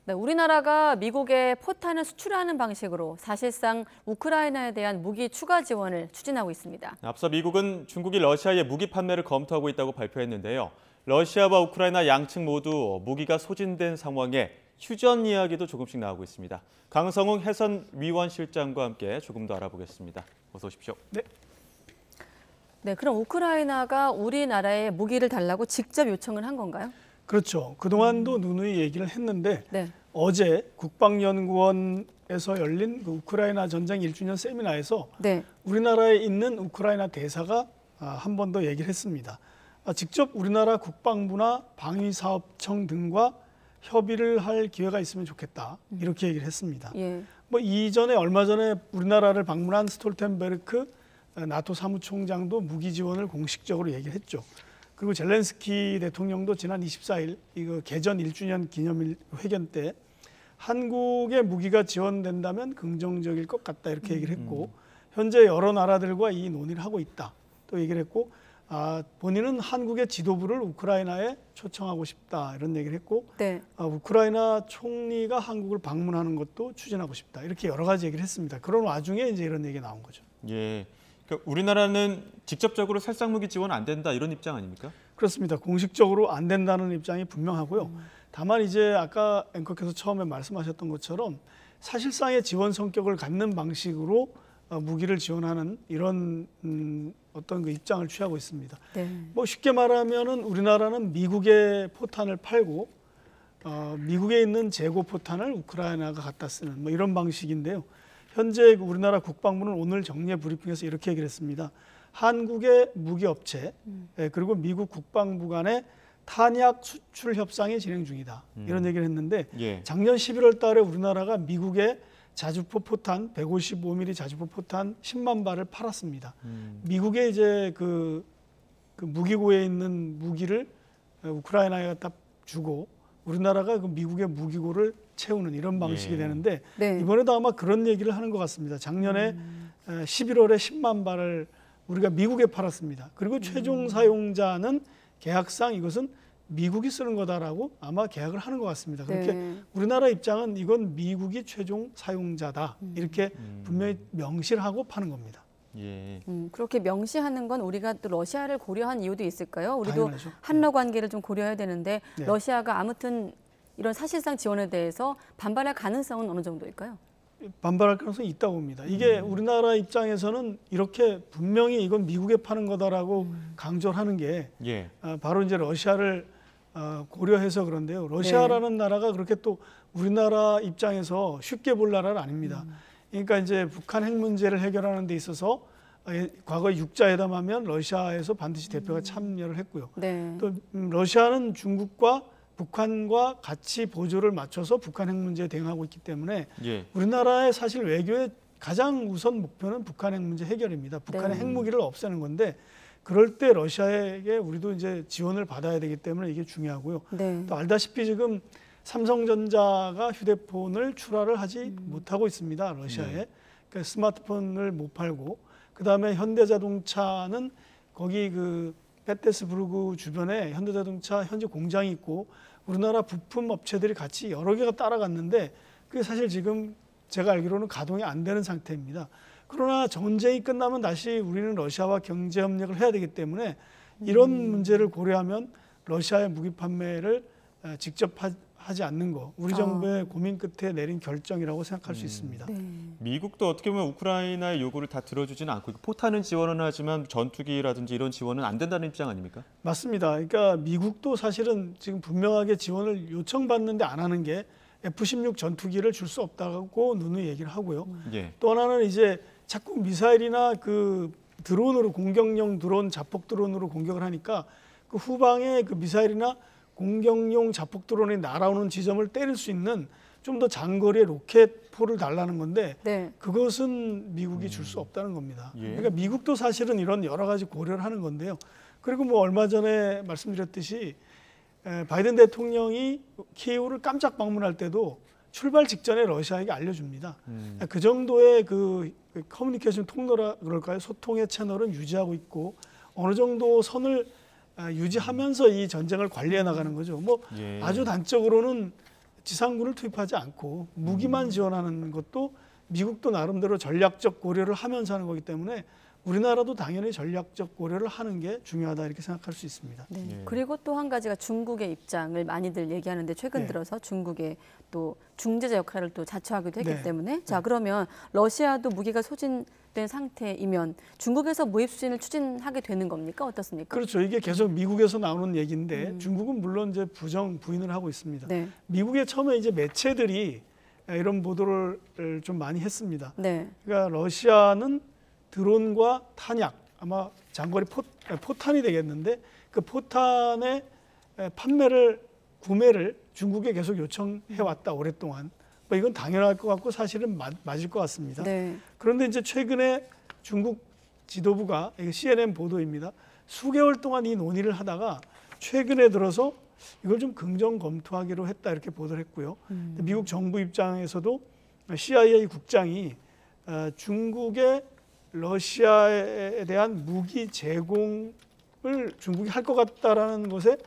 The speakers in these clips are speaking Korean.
네, 우리나라가 미국에 포탄을 수출하는 방식으로 사실상 우크라이나에 대한 무기 추가 지원을 추진하고 있습니다. 앞서 미국은 중국이 러시아에 무기 판매를 검토하고 있다고 발표했는데요. 러시아와 우크라이나 양측 모두 무기가 소진된 상황에 휴전 이야기도 조금씩 나오고 있습니다. 강성웅 해선위원실장과 함께 조금 더 알아보겠습니다. 어서 오십시오. 네, 그럼 우크라이나가 우리나라에 무기를 달라고 직접 요청을 한 건가요? 그렇죠. 그동안도 누누이 얘기를 했는데 네. 어제 국방연구원에서 열린 그 우크라이나 전쟁 1주년 세미나에서 네. 우리나라에 있는 우크라이나 대사가 한 번 더 얘기를 했습니다. 직접 우리나라 국방부나 방위사업청 등과 협의를 할 기회가 있으면 좋겠다. 이렇게 얘기를 했습니다. 예. 뭐 이전에 얼마 전에 우리나라를 방문한 스톨텐베르크 나토 사무총장도 무기 지원을 공식적으로 얘기를 했죠. 그리고 젤렌스키 대통령도 지난 24일 이거 개전 1주년 기념일 회견 때 한국의 무기가 지원된다면 긍정적일 것 같다 이렇게 얘기를 했고 현재 여러 나라들과 이 논의를 하고 있다 또 얘기를 했고 본인은 한국의 지도부를 우크라이나에 초청하고 싶다 이런 얘기를 했고 네. 우크라이나 총리가 한국을 방문하는 것도 추진하고 싶다 이렇게 여러 가지 얘기를 했습니다. 그런 와중에 이제 이런 얘기가 나온 거죠. 예. 그러니까 우리나라는 직접적으로 살상무기 지원 안 된다 이런 입장 아닙니까? 그렇습니다. 공식적으로 안 된다는 입장이 분명하고요. 다만 이제 아까 앵커께서 처음에 말씀하셨던 것처럼 사실상의 지원 성격을 갖는 방식으로 무기를 지원하는 이런 어떤 그 입장을 취하고 있습니다. 네. 뭐 쉽게 말하면은 우리나라는 미국의 포탄을 팔고 미국에 있는 재고 포탄을 우크라이나가 갖다 쓰는 뭐 이런 방식인데요. 현재 우리나라 국방부는 오늘 정례 브리핑에서 이렇게 얘기를 했습니다. 한국의 무기업체 그리고 미국 국방부 간의 탄약 수출 협상이 진행 중이다. 이런 얘기를 했는데 작년 11월 달에 우리나라가 미국에 자주포 포탄 155mm 자주포 포탄 10만 발을 팔았습니다. 미국에 이제 그 무기고에 있는 무기를 우크라이나에 갖다 주고 우리나라가 그 미국의 무기고를 채우는 이런 방식이 되는데 네. 이번에도 아마 그런 얘기를 하는 것 같습니다. 작년에 11월에 10만 발을 우리가 미국에 팔았습니다. 그리고 최종 사용자는 계약상 이것은 미국이 쓰는 거다라고 아마 계약을 하는 것 같습니다. 그렇게 우리나라 입장은 이건 미국이 최종 사용자다 이렇게 분명히 명시를 하고 파는 겁니다. 예. 그렇게 명시하는 건 우리가 또 러시아를 고려한 이유도 있을까요? 우리도 당연하죠. 한러 관계를 좀 고려해야 되는데 네. 러시아가 아무튼 이런 사실상 지원에 대해서 반발할 가능성은 어느 정도일까요? 반발할 가능성이 있다고 봅니다. 이게 우리나라 입장에서는 이렇게 분명히 이건 미국에 파는 거다라고 강조를 하는 게 바로 이제 러시아를 고려해서 그런데요. 러시아라는 나라가 그렇게 또 우리나라 입장에서 쉽게 볼 나라는 아닙니다. 그러니까 이제 북한 핵 문제를 해결하는 데 있어서 과거에 육자회담하면 러시아에서 반드시 대표가 참여를 했고요. 네. 또 러시아는 중국과 북한과 같이 보조를 맞춰서 북한 핵 문제에 대응하고 있기 때문에 우리나라의 사실 외교의 가장 우선 목표는 북한 핵 문제 해결입니다. 북한의 핵무기를 없애는 건데 그럴 때 러시아에게 우리도 이제 지원을 받아야 되기 때문에 이게 중요하고요. 또 알다시피 지금 삼성전자가 휴대폰을 출하를 하지 못하고 있습니다. 러시아에. 그러니까 스마트폰을 못 팔고 그다음에 현대자동차는 거기 그 페테스부르크 주변에 현대자동차 현재 공장이 있고 우리나라 부품 업체들이 같이 여러 개가 따라갔는데 그게 사실 지금 제가 알기로는 가동이 안 되는 상태입니다. 그러나 전쟁이 끝나면 다시 우리는 러시아와 경제 협력을 해야 되기 때문에 이런 문제를 고려하면 러시아의 무기 판매를 직접 하지 않는 거 우리 정부의 고민 끝에 내린 결정이라고 생각할 수 있습니다. 미국도 어떻게 보면 우크라이나의 요구를 다 들어주지는 않고 포탄은 지원은 하지만 전투기라든지 이런 지원은 안 된다는 입장 아닙니까? 맞습니다. 그러니까 미국도 사실은 지금 분명하게 지원을 요청받는데 안 하는 게 F-16 전투기를 줄 수 없다고 누누이 얘기를 하고요. 또 하나는 이제 자꾸 미사일이나 그 드론으로 공격용 드론, 자폭 드론으로 공격을 하니까 그 후방에 그 미사일이나 공격용 자폭 드론이 날아오는 지점을 때릴 수 있는 좀 더 장거리의 로켓포를 달라는 건데 그것은 미국이 줄 수 없다는 겁니다. 그러니까 미국도 사실은 이런 여러 가지 고려를 하는 건데요. 그리고 뭐 얼마 전에 말씀드렸듯이 바이든 대통령이 키이우를 깜짝 방문할 때도 출발 직전에 러시아에게 알려줍니다. 그 정도의 그 커뮤니케이션 통로라 그럴까요? 소통의 채널은 유지하고 있고 어느 정도 선을 유지하면서 이 전쟁을 관리해 나가는 거죠. 뭐 아주 단적으로는 지상군을 투입하지 않고 무기만 지원하는 것도 미국도 나름대로 전략적 고려를 하면서 하는 거기 때문에 우리나라도 당연히 전략적 고려를 하는 게 중요하다 이렇게 생각할 수 있습니다. 네. 예. 그리고 또 한 가지가 중국의 입장을 많이들 얘기하는데 최근 네. 들어서 중국의 또 중재자 역할을 또 자처하기도 했기 네. 때문에 자 그러면 러시아도 무기가 소진된 상태이면 중국에서 무입 수진을 추진하게 되는 겁니까? 어떻습니까? 그렇죠. 이게 계속 미국에서 나오는 얘기인데 중국은 물론 이제 부인을 하고 있습니다. 네. 미국의 처음에 이제 매체들이 이런 보도를 좀 많이 했습니다. 네. 그러니까 러시아는 드론과 탄약, 아마 장거리 포탄이 되겠는데 그 포탄의 구매를 중국에 계속 요청해 왔다 오랫동안. 뭐 이건 당연할 것 같고 사실은 맞을 것 같습니다. 네. 그런데 이제 최근에 중국 지도부가 이게 CNN 보도입니다. 수개월 동안 이 논의를 하다가 최근에 들어서 이걸 좀 긍정 검토하기로 했다 이렇게 보도를 했고요. 미국 정부 입장에서도 CIA 국장이 중국의 러시아에 대한 무기 제공을 중국이 할 것 같다라는 것에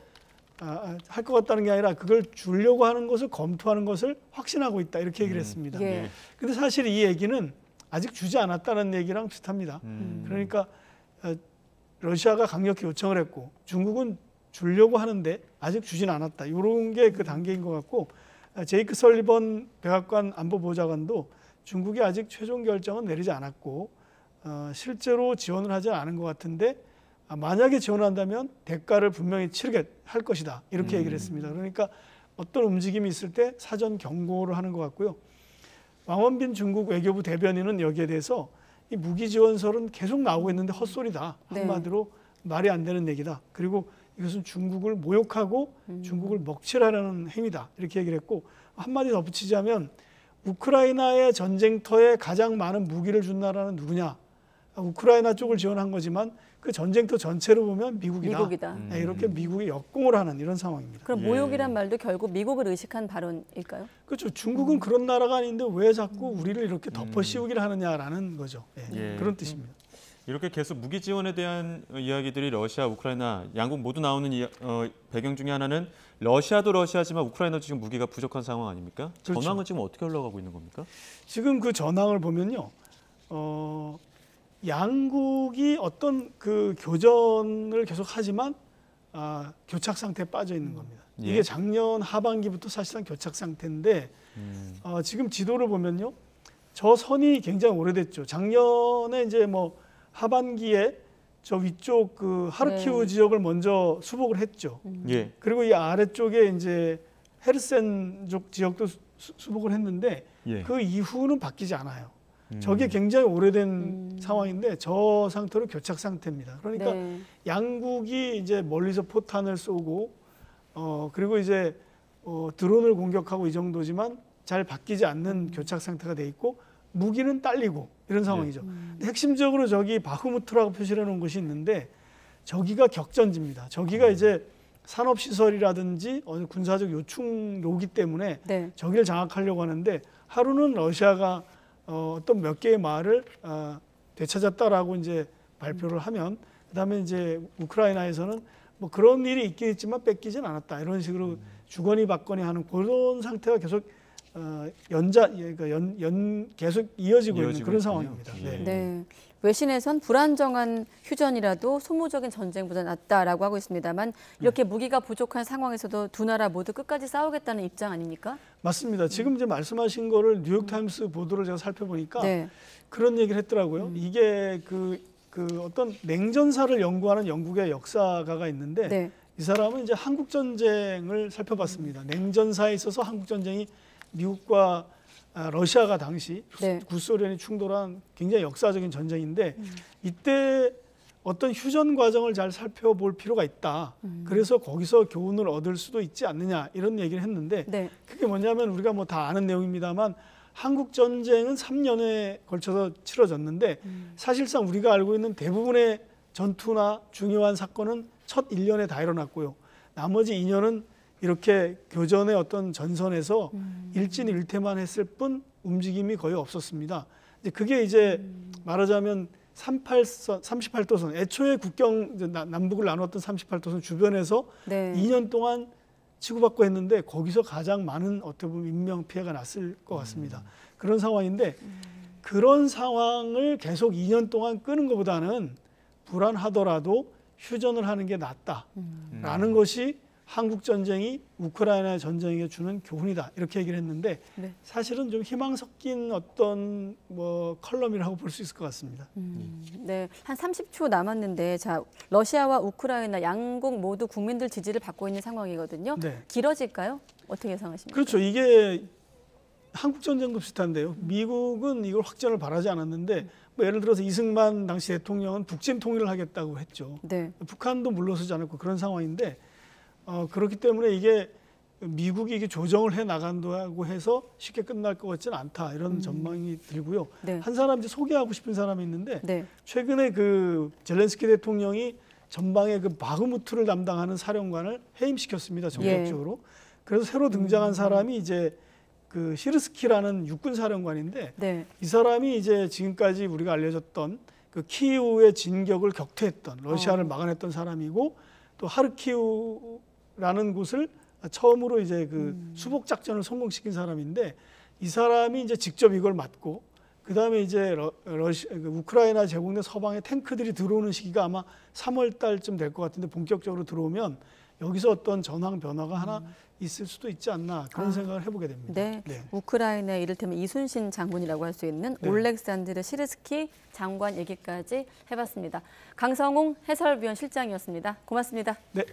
할 것 같다는 게 아니라 그걸 주려고 하는 것을 검토하는 것을 확신하고 있다 이렇게 얘기를 했습니다. 예. 근데 사실 이 얘기는 아직 주지 않았다는 얘기랑 비슷합니다. 그러니까 러시아가 강력히 요청을 했고 중국은 주려고 하는데 아직 주진 않았다. 이런 게 그 단계인 것 같고 제이크 설리번 백악관 안보보좌관도 중국이 아직 최종 결정은 내리지 않았고 실제로 지원을 하지 않은 것 같은데 만약에 지원한다면 대가를 분명히 치르게 할 것이다. 이렇게 얘기를 했습니다. 그러니까 어떤 움직임이 있을 때 사전 경고를 하는 것 같고요. 왕원빈 중국 외교부 대변인은 여기에 대해서 이 무기 지원설은 계속 나오고 있는데 헛소리다. 한마디로 말이 안 되는 얘기다. 그리고 이것은 중국을 모욕하고 중국을 먹칠하려는 행위다. 이렇게 얘기를 했고 한마디 덧붙이자면 우크라이나의 전쟁터에 가장 많은 무기를 준 나라는 누구냐? 우크라이나 쪽을 지원한 거지만 그 전쟁터 전체로 보면 미국이다. 네, 이렇게 미국이 역공을 하는 이런 상황입니다. 그럼 모욕이란 말도 결국 미국을 의식한 발언일까요? 그렇죠. 중국은 그런 나라가 아닌데 왜 자꾸 우리를 이렇게 덮어씌우기를 하느냐라는 거죠. 예, 그런 뜻입니다. 이렇게 계속 무기 지원에 대한 이야기들이 러시아, 우크라이나 양국 모두 나오는 배경 중에 하나는 러시아도 러시아지만 우크라이나도 지금 무기가 부족한 상황 아닙니까? 그렇죠. 전황은 지금 어떻게 흘러가고 있는 겁니까? 지금 그 전황을 보면요. 양국이 어떤 그 교전을 계속 하지만 교착 상태에 빠져 있는 겁니다. 예. 이게 작년 하반기부터 사실상 교착 상태인데 지금 지도를 보면요. 저 선이 굉장히 오래됐죠. 작년에 이제 뭐 하반기에 저 위쪽 그 하르키우 지역을 먼저 수복을 했죠. 예. 그리고 이 아래쪽에 이제 헤르센 쪽 지역도 수복을 했는데 예. 그 이후는 바뀌지 않아요. 저게 굉장히 오래된 상황인데 저 상태로 교착 상태입니다. 그러니까 양국이 이제 멀리서 포탄을 쏘고 그리고 이제 드론을 공격하고 이 정도지만 잘 바뀌지 않는 교착 상태가 돼 있고 무기는 딸리고 이런 상황이죠. 근데 핵심적으로 저기 바흐무트라고 표시를 해놓은 곳이 있는데 저기가 격전지입니다. 저기가 이제 산업시설이라든지 어느 군사적 요충로기 때문에 저기를 장악하려고 하는데 하루는 러시아가 어떤 몇 개의 마을을 되찾았다라고 이제 발표를 하면 그다음에 이제 우크라이나에서는 뭐 그런 일이 있긴 있지만 뺏기진 않았다 이런 식으로 주거니 받거니 하는 그런 상태가 계속 계속 이어지고 있는 그런 상황입니다. 네. 외신에선 불안정한 휴전이라도 소모적인 전쟁보다 낫다라고 하고 있습니다만 이렇게 무기가 부족한 상황에서도 두 나라 모두 끝까지 싸우겠다는 입장 아닙니까? 맞습니다. 지금 이제 말씀하신 거를 뉴욕타임스 보도를 제가 살펴보니까 그런 얘기를 했더라고요. 이게 그 어떤 냉전사를 연구하는 영국의 역사가가 있는데 이 사람은 이제 한국 전쟁을 살펴봤습니다. 냉전사에 있어서 한국 전쟁이 미국과 러시아가 당시 구소련이 충돌한 굉장히 역사적인 전쟁인데 이때 어떤 휴전 과정을 잘 살펴볼 필요가 있다. 그래서 거기서 교훈을 얻을 수도 있지 않느냐 이런 얘기를 했는데 그게 뭐냐면 우리가 뭐 다 아는 내용입니다만 한국 전쟁은 3년에 걸쳐서 치러졌는데 사실상 우리가 알고 있는 대부분의 전투나 중요한 사건은 첫 1년에 다 일어났고요. 나머지 2년은 이렇게 교전의 어떤 전선에서 일진일퇴만 했을 뿐 움직임이 거의 없었습니다. 그게 이제 말하자면 38도선 애초에 국경 남북을 나눴던 38도선 주변에서 2년 동안 치고받고 했는데 거기서 가장 많은 어떻게 보면 인명 피해가 났을 것 같습니다. 그런 상황인데 그런 상황을 계속 2년 동안 끄는 것보다는 불안하더라도 휴전을 하는 게 낫다라는 것이 한국 전쟁이 우크라이나 전쟁에 주는 교훈이다 이렇게 얘기를 했는데 네. 사실은 좀 희망 섞인 어떤 뭐 컬럼이라고 볼 수 있을 것 같습니다. 네, 한 30초 남았는데 자 러시아와 우크라이나 양국 모두 국민들 지지를 받고 있는 상황이거든요. 네. 길어질까요? 어떻게 예상하십니까? 그렇죠. 이게 한국 전쟁도 비슷한데요. 미국은 이걸 확전을 바라지 않았는데 뭐 예를 들어서 이승만 당시 대통령은 북진 통일을 하겠다고 했죠. 네. 북한도 물러서지 않았고 그런 상황인데 그렇기 때문에 이게 미국이 이게 조정을 해 나간다고 해서 쉽게 끝날 것 같지는 않다 이런 전망이 들고요. 네. 한 사람 이제 소개하고 싶은 사람이 있는데 네. 최근에 그 젤렌스키 대통령이 전방에 그 바흐무트를 담당하는 사령관을 해임시켰습니다. 전격적으로. 그래서 새로 등장한 사람이 이제 그 시르스키라는 육군 사령관인데 네. 이 사람이 이제 지금까지 우리가 알려졌던 그 키이우의 진격을 격퇴했던 러시아를 막아냈던 사람이고 또 하르키우라는 곳을 처음으로 이제 그 수복 작전을 성공시킨 사람인데 이 사람이 이제 직접 이걸 맡고 그 다음에 이제 우크라이나 제공된 서방의 탱크들이 들어오는 시기가 아마 3월 달쯤 될 것 같은데 본격적으로 들어오면 여기서 어떤 전황 변화가 하나 있을 수도 있지 않나 그런 생각을 해보게 됩니다. 네. 우크라이나의 이를테면 이순신 장군이라고 할 수 있는 네. 올렉산드르 시르스키 장관 얘기까지 해봤습니다. 강성웅 해설위원 실장이었습니다. 고맙습니다. 네.